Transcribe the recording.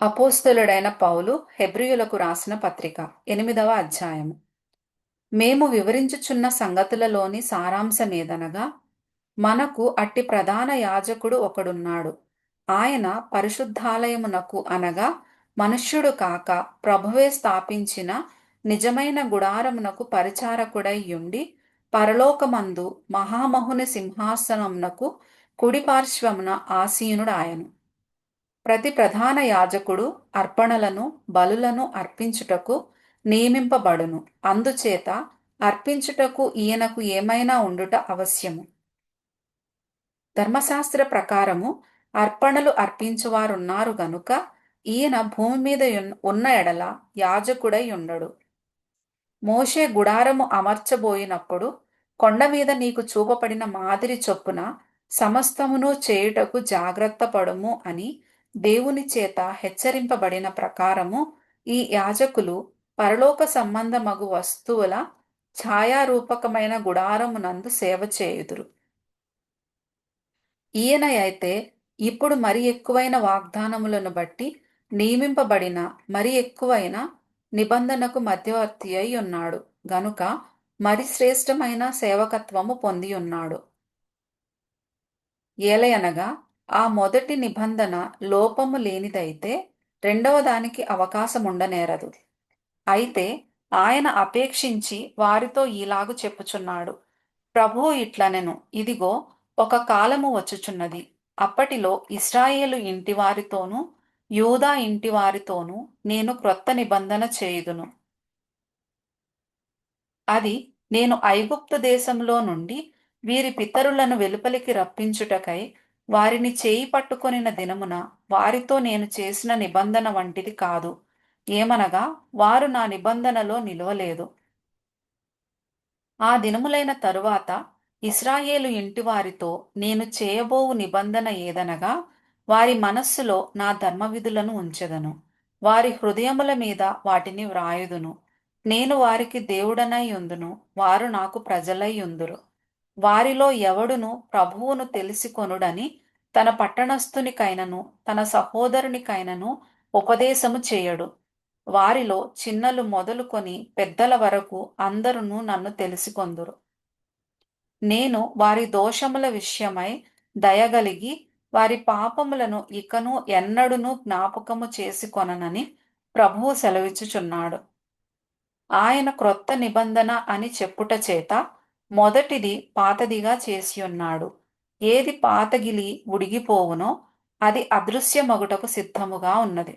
అపోస్తలుడైన పౌలు హెబ్రీయులకు రాసిన పత్రిక 8వ అధ్యాయము. మేము వివరించుచున్న సంగతులలోని సారాంశమేదనగా, మనకు అట్టి ప్రధాన యాజకుడు ఒకడున్నాడు. ఆయన పరిశుద్ధాలయమునకు అనగా మనుష్యుడు కాక ప్రభువే స్థాపించిన నిజమైన గుడారమునకు పరిచారకుడై యుండి, పరలోకమందు మహామహుని సింహాసనమునకు కుడిపార్శ్వమున ఆసీనుడాయను. ప్రతి ప్రధాన యాజకుడు అర్పణలను బలులను అర్పించుటకు నియమింపబడును. అందుచేత అర్పించుటకు ఈయనకు ఏమైనా ఉండుట అవశ్యము. ధర్మశాస్త్ర ప్రకారము అర్పణలు అర్పించువారున్నారు గనుక ఈయన భూమి మీద ఉన్న ఎడల యాజకుడై ఉండడు. మోషే గుడారము అమర్చబోయినప్పుడు కొండ మీద నీకు చూపబడిన మాదిరి చొప్పున సమస్తమును చేయుటకు జాగ్రత్త పడుము అని దేవుని చేత హెచ్చరింపబడిన ప్రకారము ఈ యాజకులు పరలోక సంబంధమగు వస్తువుల ఛాయారూపకమైన గుడారమునందు సేవ చేయుదురు. ఈయన అయితే ఇప్పుడు మరి ఎక్కువైన వాగ్దానములను బట్టి నియమింపబడిన మరి ఎక్కువైన నిబంధనకు మధ్యవర్తి అయి ఉన్నాడు గనుక మరి శ్రేష్టమైన సేవకత్వము పొంది ఉన్నాడు. ఏలయనగా ఆ మొదటి నిబంధన లోపము లేనిదైతే రెండవ దానికి అవకాశముండనేరదు. అయితే ఆయన అపేక్షించి వారితో ఈలాగు చెప్పుచున్నాడు. ప్రభువు ఇట్లనెను, ఇదిగో ఒక కాలము వచ్చుచున్నది, అప్పటిలో ఇశ్రాయేలు ఇంటివారితోనూ యూదా ఇంటివారితోనూ నేను క్రొత్త నిబంధన చేయుదును. అది నేను ఐగుప్తు దేశంలో నుండి వీరి పితరులను వెలుపలికి రప్పించుటకై వారిని చేయి పట్టుకొనిన దినమున వారితో నేను చేసిన నిబంధన వంటిది కాదు. ఏమనగా వారు నా నిబంధనలో నిలువలేదు. ఆ దినములైన తరువాత ఇశ్రాయేలు ఇంటివారితో నేను చేయబోవు నిబంధన ఏదనగా, వారి మనస్సులో నా ధర్మవిధులను ఉంచెదను, వారి హృదయముల మీద వాటిని వ్రాయుదును. నేను వారికి దేవుడనై యుందును, వారు నాకు ప్రజలై యుందురు. వారిలో ఎవడును ప్రభువును తెలిసికొనుడని తన పట్టణస్థునికైనను తన సహోదరునికైనను ఉపదేశము చేయడు. వారిలో చిన్నలు మొదలుకొని పెద్దల వరకు అందరును నన్ను తెలిసికొందురు. నేను వారి దోషముల విషయమై దయగలిగి వారి పాపములను ఇకను ఎన్నడును జ్ఞాపకము చేసుకొననని ప్రభువు సెలవిచ్చుచున్నాడు. ఆయన క్రొత్త నిబంధన అని చెప్పుట చేత మొదటిది పాతదిగా చేసియున్నాడు. ఏది పాతగిలి ఉడిగిపోవునో అది అదృశ్యమగుటకు సిద్ధముగా ఉన్నది.